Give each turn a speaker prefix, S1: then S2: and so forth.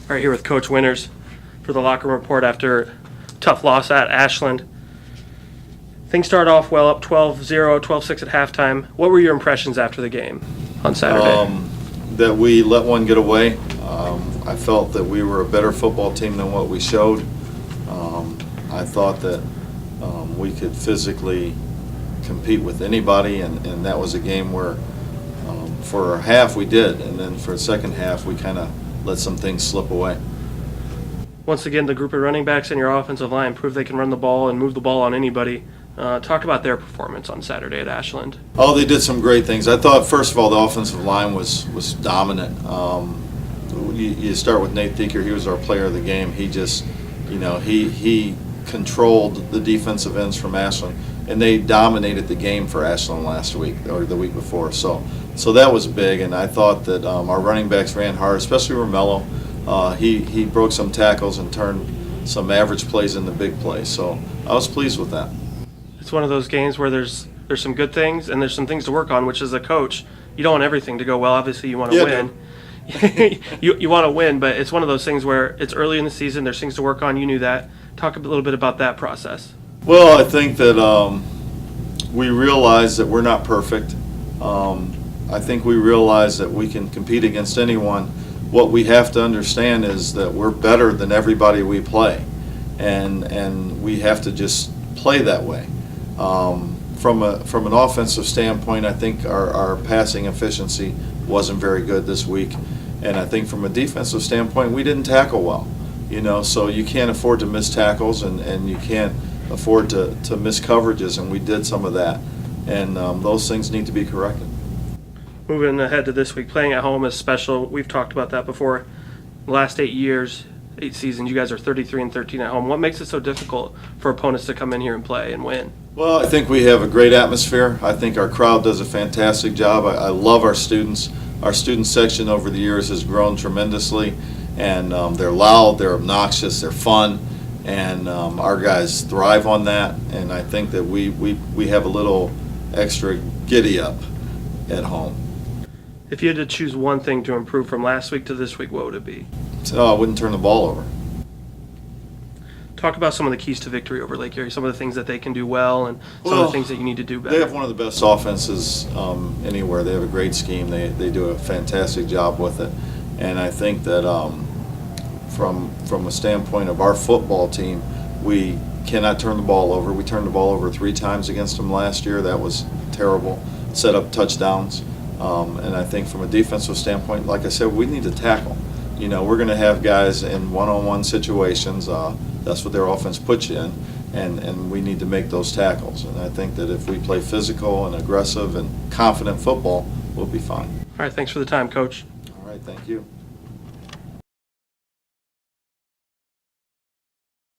S1: Right here with Coach Winters for the locker room report after tough loss at Ashland. Things started off well, up 12-0, 12-6 at halftime. What were your impressions after the game on Saturday?
S2: That we let one get away. I felt that we were a better football team than what we showed. I thought that we could physically compete with anybody, and that was a game where for a half we did, and then for the second half we kind of let some things slip away.
S1: Once again, the group of running backs in your offensive line proved they can run the ball and move the ball on anybody. Talk about their performance on Saturday at Ashland.
S2: Oh, they did some great things. I thought, first of all, the offensive line was dominant. You start with Nate Thieker. He was our player of the game. He just, he controlled the defensive ends from Ashland, and they dominated the game for Ashland last week or the week before. So that was big, and I thought that our running backs ran hard, especially Romello. He broke some tackles and turned some average plays into big plays. So I was pleased with that.
S1: It's one of those games where there's some good things and there's some things to work on, which as a coach, you don't want everything to go well. Obviously, you want to win. you want to win, but it's one of those things where it's early in the season. There's things to work on. You knew that. Talk a little bit about that process.
S2: Well, I think that we realize that we're not perfect. I think we realize that we can compete against anyone. What we have to understand is that we're better than everybody we play, and we have to just play that way. From an offensive standpoint, I think our passing efficiency wasn't very good this week, and I think from a defensive standpoint, we didn't tackle well. So you can't afford to miss tackles, and you can't afford to miss coverages, and we did some of that, and those things need to be corrected.
S1: Moving ahead to this week, playing at home is special. We've talked about that before. The last 8 years, 8 seasons, you guys are 33-13 at home. What makes it so difficult for opponents to come in here and play and win?
S2: Well, I think we have a great atmosphere. I think our crowd does a fantastic job. I love our students. Our student section over the years has grown tremendously, and they're loud, they're obnoxious, they're fun, and our guys thrive on that. And I think that we have a little extra giddy up at home.
S1: If you had to choose one thing to improve from last week to this week, what would it be?
S2: So I wouldn't turn the ball over.
S1: Talk about some of the keys to victory over Lake Erie, some of the things that they can do well and some of the things that you need to do better.
S2: They have one of the best offenses anywhere. They have a great scheme. They do a fantastic job with it. And I think that from a standpoint of our football team, we cannot turn the ball over. We turned the ball over 3 times against them last year. That was terrible. Set up touchdowns. And I think from a defensive standpoint, like I said, we need to tackle. We're going to have guys in one-on-one situations. That's what their offense puts you in, and we need to make those tackles. And I think that if we play physical and aggressive and confident football, we'll be fine.
S1: All right, thanks for the time, Coach.
S2: All right, thank you.